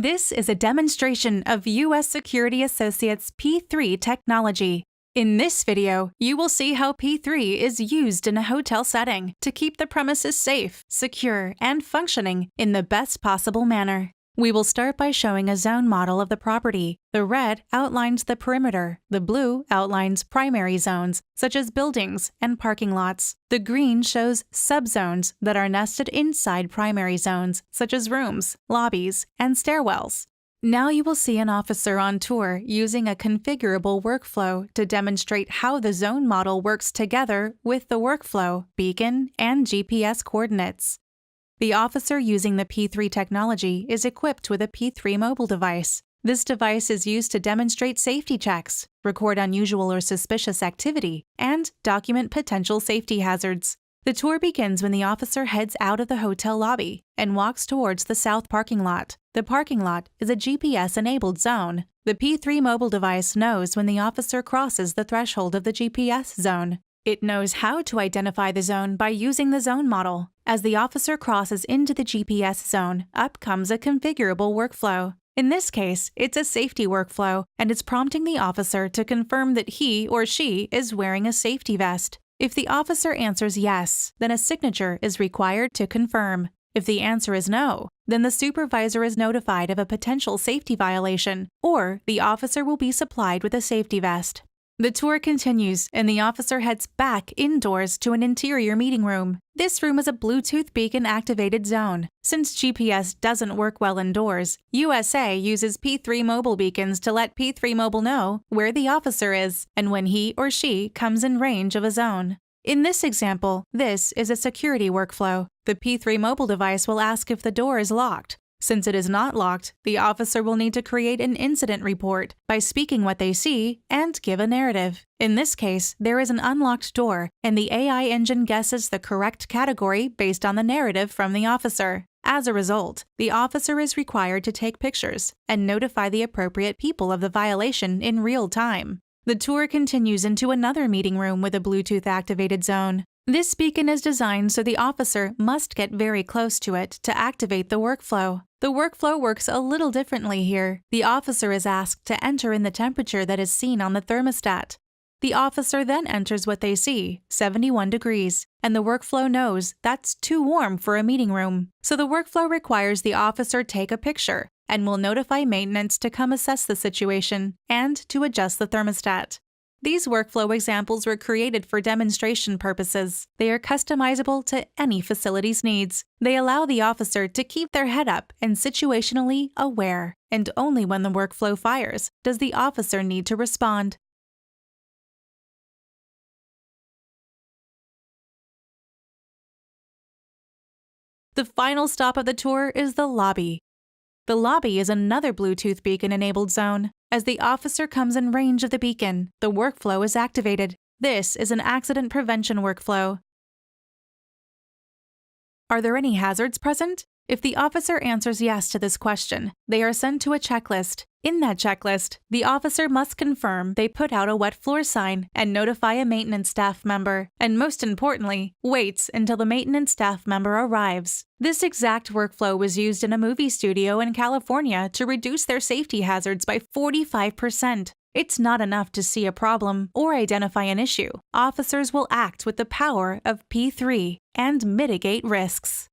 This is a demonstration of U.S. Security Associates P3 technology. In this video, you will see how P3 is used in a hotel setting to keep the premises safe, secure, and functioning in the best possible manner. We will start by showing a zone model of the property. The red outlines the perimeter, the blue outlines primary zones, such as buildings and parking lots. The green shows subzones that are nested inside primary zones, such as rooms, lobbies, and stairwells. Now you will see an officer on tour using a configurable workflow to demonstrate how the zone model works together with the workflow, beacon, and GPS coordinates. The officer using the P3 technology is equipped with a P3 mobile device. This device is used to demonstrate safety checks, record unusual or suspicious activity, and document potential safety hazards. The tour begins when the officer heads out of the hotel lobby and walks towards the south parking lot. The parking lot is a GPS-enabled zone. The P3 mobile device knows when the officer crosses the threshold of the GPS zone. It knows how to identify the zone by using the zone model. As the officer crosses into the GPS zone, up comes a configurable workflow. In this case, it's a safety workflow, and it's prompting the officer to confirm that he or she is wearing a safety vest. If the officer answers yes, then a signature is required to confirm. If the answer is no, then the supervisor is notified of a potential safety violation, or the officer will be supplied with a safety vest. The tour continues, and the officer heads back indoors to an interior meeting room. This room is a Bluetooth beacon-activated zone. Since GPS doesn't work well indoors, USA uses P3 mobile beacons to let P3 mobile know where the officer is and when he or she comes in range of a zone. In this example, this is a security workflow. The P3 mobile device will ask if the door is locked. Since it is not locked, the officer will need to create an incident report by speaking what they see and give a narrative. In this case, there is an unlocked door, and the AI engine guesses the correct category based on the narrative from the officer. As a result, the officer is required to take pictures and notify the appropriate people of the violation in real time. The tour continues into another meeting room with a Bluetooth-activated zone. This beacon is designed so the officer must get very close to it to activate the workflow. The workflow works a little differently here. The officer is asked to enter in the temperature that is seen on the thermostat. The officer then enters what they see, 71 degrees, and the workflow knows that's too warm for a meeting room. So the workflow requires the officer take a picture and will notify maintenance to come assess the situation and to adjust the thermostat. These workflow examples were created for demonstration purposes. They are customizable to any facility's needs. They allow the officer to keep their head up and situationally aware, and only when the workflow fires does the officer need to respond. The final stop of the tour is the lobby. The lobby is another Bluetooth beacon-enabled zone. As the officer comes in range of the beacon, the workflow is activated. This is an accident prevention workflow. Are there any hazards present? If the officer answers yes to this question, they are sent to a checklist. In that checklist, the officer must confirm they put out a wet floor sign and notify a maintenance staff member, and most importantly, waits until the maintenance staff member arrives. This exact workflow was used in a movie studio in California to reduce their safety hazards by 45%. It's not enough to see a problem or identify an issue. Officers will act with the power of P3 and mitigate risks.